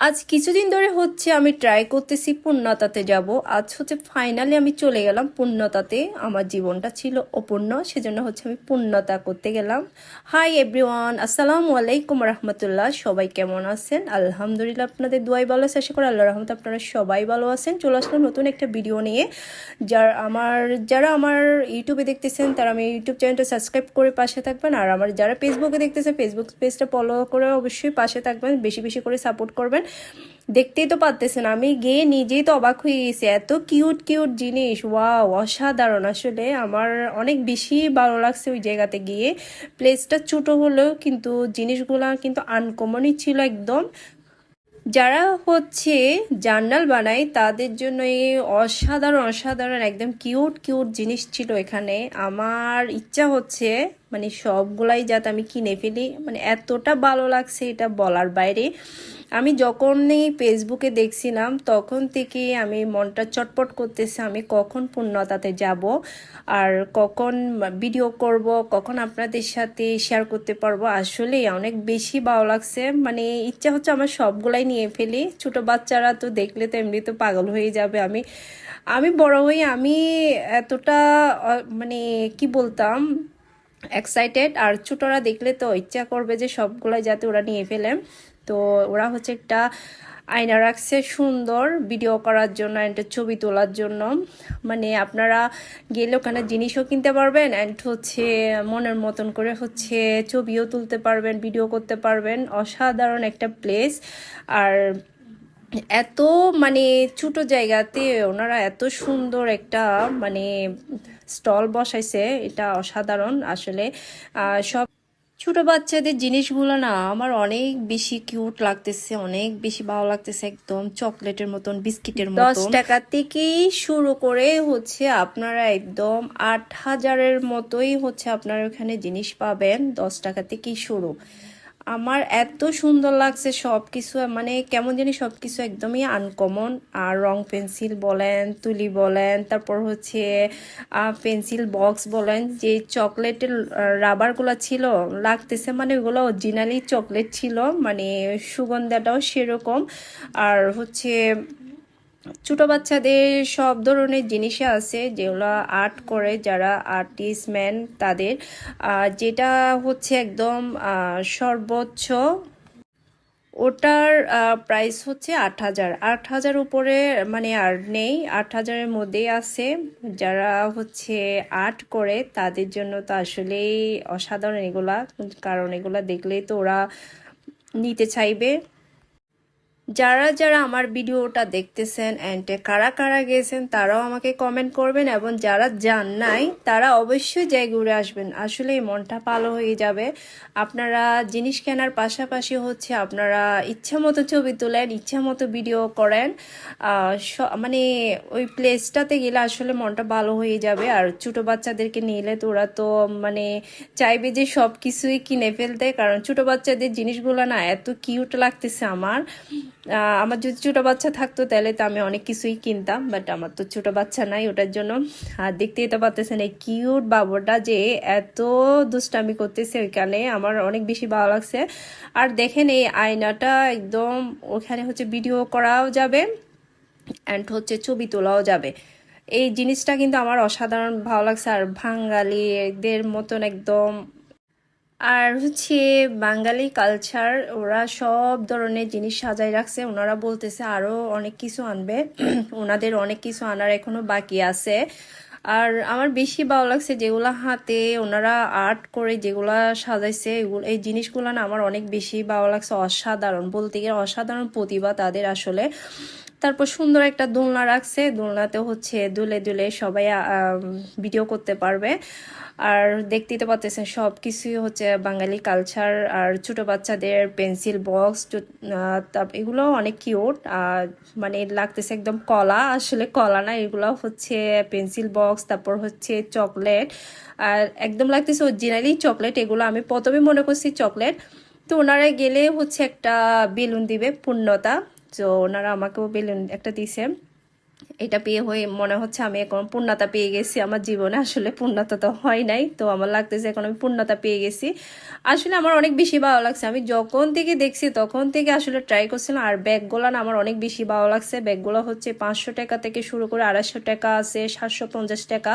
আজ কিছুদিন ধরে হচ্ছে আমি ট্রাই করতেছি পূর্ণতাতে যাব। আজ হচ্ছে ফাইনালি আমি চলে গেলাম পূর্ণতাতে। আমার জীবনটা ছিল অপূর্ণ, সেজন্য হচ্ছে আমি পূর্ণতা করতে গেলাম। হাই এভরিওয়ান, আসসালামু আলাইকুম রহমতুল্লাহ। সবাই কেমন আছেন? আলহামদুলিল্লাহ, আপনাদের দুয়াই ভালো আছে, আশা করি আল্লাহ রহমতে আপনারা সবাই ভালো আছেন। চলে আসলাম নতুন একটা ভিডিও নিয়ে। যারা আমার ইউটিউবে দেখতেছেন তারা আমি ইউটিউব চ্যানেলটা সাবস্ক্রাইব করে পাশে থাকবেন, আর আমার যারা ফেসবুকে দেখতেছেন ফেসবুক পেজটা ফলো করে অবশ্যই পাশে থাকবেন, বেশি বেশি করে সাপোর্ট করবেন। দেখতেই তো পারতেছেন, আমি গিয়ে নিজেই তো অবাক হয়ে গেছি, এত কিউট কিউট জিনিস, ওয়াও অসাধারণ। আসলে আমার অনেক বেশি ভালো লাগছে ওই জায়গাতে গিয়ে। প্লেসটা ছোট হলেও কিন্তু জিনিসগুলা কিন্তু আনকমনই ছিল একদম। যারা হচ্ছে জার্নাল বানায় তাদের জন্য এই অসাধারণ অসাধারণ একদম কিউট কিউট জিনিস ছিল এখানে। আমার ইচ্ছা হচ্ছে মানে সবগুলাই যাতে আমি কিনে ফেলি, মানে এতটা ভালো লাগছে এটা বলার বাইরে। আমি যখনই ফেসবুকে দেখছিলাম তখন থেকে আমি মনটা চটপট করতেছে, আমি কখন পূর্ণতাতে যাব আর কখন ভিডিও করব, কখন আপনাদের সাথে শেয়ার করতে পারবো। আসলে অনেক বেশি ভালো লাগছে, মানে ইচ্ছা হচ্ছে আমার সবগুলাই নিয়ে ফেলি। ছোট বাচ্চারা তো দেখলে তো এমনি তো পাগল হয়ে যাবে। আমি আমি বড় হয়ে আমি এতটা মানে কি বলতাম এক্সাইটেড, আর ছোটরা দেখলে তো ইচ্ছা করবে যে সবগুলাই যাতে ওরা নিয়ে ফেলে। তো ওরা হচ্ছে একটা আয়না রাখছে সুন্দর ভিডিও করার জন্য, একটা ছবি তোলার জন্য। মানে আপনারা গেলে ওখানে জিনিসও কিনতে পারবেন অ্যান্ড হচ্ছে মনের মতন করে হচ্ছে ছবিও তুলতে পারবেন, ভিডিও করতে পারবেন। অসাধারণ একটা প্লেস। আর এত মানে ছোট জায়গাতে ওনারা এত সুন্দর একটা মানে স্টল বসাইছে, এটা অসাধারণ আসলে। সব ছোট বাচ্চাদের জিনিসগুলো না আমার অনেক বেশি কিউট লাগতেছে, অনেক বেশি ভালো লাগতেছে, একদম চকলেটের মতন বিস্কিটের মতন। 10 টাকা থেকেই শুরু করে হচ্ছে আপনারা একদম 8,000-এর মতোই হচ্ছে আপনারা ওখানে জিনিস পাবেন। 10 টাকা থেকেই শুরু। আমার এত সুন্দর লাগছে সব কিছু, মানে কেমন জানি সব কিছু একদমই আনকমন। আর রং পেন্সিল বলেন, তুলি বলেন, তারপর হচ্ছে পেন্সিল বক্স বলেন, যে চকলেটের রাবারগুলো ছিল লাগতেছে, মানে ওগুলো অরিজিনালি চকলেট ছিল, মানে সুগন্ধাটাও সেরকম। আর হচ্ছে ছোট বাচ্চাদের সব ধরনের জিনিসই আছে যেগুলো আর্ট করে, যারা আর্টিস্ট ম্যান তাদের। যেটা হচ্ছে একদম সর্বোচ্চ, ওটার প্রাইস হচ্ছে 8,000। 8,000 উপরে মানে আর নেই, 8,000-এর মধ্যেই আছে। যারা হচ্ছে আর্ট করে তাদের জন্য তো আসলেই অসাধারণ এগুলা, কারণ এগুলা দেখলেই তো ওরা নিতে চাইবে। যারা যারা আমার ভিডিওটা দেখতেছেন অ্যান্ড কারা কারা গেছেন তারাও আমাকে কমেন্ট করবেন, এবং যারা যান নাই তারা অবশ্যই যাই ঘুরে আসবেন। আসলে মনটা ভালো হয়ে যাবে। আপনারা জিনিস কেনার পাশাপাশি হচ্ছে আপনারা ইচ্ছা মতো ছবি তোলেন, ইচ্ছা মতো ভিডিও করেন। মানে ওই প্লেসটাতে গেলে আসলে মনটা ভালো হয়ে যাবে। আর ছোট বাচ্চাদেরকে নিলে তো ওরা তো মানে চাইবে যে সব কিছুই কিনে ফেলতে, কারণ ছোট বাচ্চাদের জিনিসগুলো না এত কিউট লাগতেছে আমার। আমার যদি ছোট বাচ্চা থাকতো তাহলে তো আমি অনেক কিছুই কিনতাম, বাট আমার তো ছোট বাচ্চা নাই, ওটার জন্য। আর দেখতেই তো পাচ্ছেন এই কিউট বাবুটা যে এত দুষ্টামি করতেছে ওইখানে, আমার অনেক বেশি ভালো লাগছে। আর দেখেন এই আয়নাটা একদম, ওখানে হচ্ছে ভিডিও করাও যাবে অ্যান্ড হচ্ছে ছবি তোলাও যাবে। এই জিনিসটা কিন্তু আমার অসাধারণ ভালো লাগছে। আর বাঙালিদের মতন একদম, আর হচ্ছে বাঙালি কালচার, ওরা সব ধরনের জিনিস সাজাই রাখছে। ওনারা বলতেছে আরো অনেক কিছু আনবে ওনাদের অনেক কিছু আনার এখনো বাকি আছে। আর আমার বেশি ভালো লাগছে যেগুলা হাতে ওনারা আর্ট করে যেগুলা সাজাইছে, এগুলো এই জিনিসগুলো না আমার অনেক বেশি ভালো লাগছে। অসাধারণ বলতে গেলে অসাধারণ প্রতিভা তাদের আসলে। তারপর সুন্দর একটা দোলনা রাখছে, দোলনাতে হচ্ছে দুলে দুলে সবাই ভিডিও করতে পারবে। আর দেখতেই তো পাচ্ছেন সব কিছুই হচ্ছে বাঙালি কালচার। আর ছোট বাচ্চাদের পেন্সিল বক্স, এগুলো অনেক কিউট। মানে লাগতেছে একদম কলা, আসলে কলা না, এগুলো হচ্ছে পেন্সিল বক্স, তারপর হচ্ছে চকলেট। আর একদম লাগতেছে অরিজিনালি চকলেট। এগুলো আমি প্রথমে মনে করছি চকলেট। তো ওনারা গেলে হচ্ছে একটা বেলুন দিবে পূর্ণতা, তো ওনারা আমাকেও বেলুন একটা দিছে। এটা পেয়ে হয়ে মনে হচ্ছে আমি এখন পূর্ণতা পেয়ে গেছি আমার জীবনে। আসলে পূর্ণতা তো হয় নাই, তো আমার লাগতেছে এখন আমি পূর্ণতা পেয়ে গেছি। আসলে আমার অনেক বেশি ভালো লাগছে, আমি যখন থেকে দেখছি তখন থেকে আসলে ট্রাই করছিলাম। আর ব্যাগগুলো না আমার অনেক বেশি ভালো লাগছে। ব্যাগগুলো হচ্ছে 500 টাকা থেকে শুরু করে 250 টাকা আছে, 750 টাকা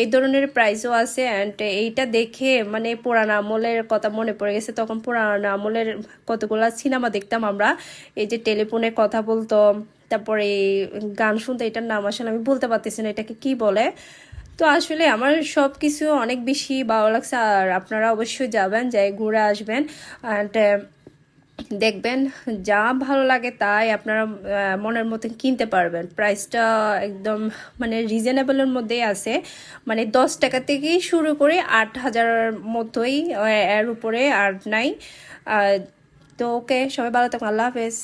এই ধরনের প্রাইসও আছে। অ্যান্ড এইটা দেখে মানে পুরানো আমলের কথা মনে পড়ে গেছে। তখন পুরানো আমলের কতগুলা সিনেমা দেখতাম আমরা, এই যে টেলিফোনে কথা বলতো, তারপরে গান শুনতে, এটার নাম আসলে আমি বলতে পারতেছি না এটাকে কি বলে। তো আসলে আমার সব কিছু অনেক বেশি ভালো লাগছে। আর আপনারা অবশ্যই যাবেন, যাই ঘুরে আসবেন। অ্যান্ড দেখবেন যা ভালো লাগে তাই আপনারা মনের মতন কিনতে পারবেন। প্রাইসটা একদম মানে রিজনেবলের মধ্যেই আছে, মানে 10 টাকা থেকেই শুরু করে 8,000 মতোই, এর উপরে আর নাই। তো ওকে, সবাই ভালো থাকুন, আল্লাহ হাফেজ।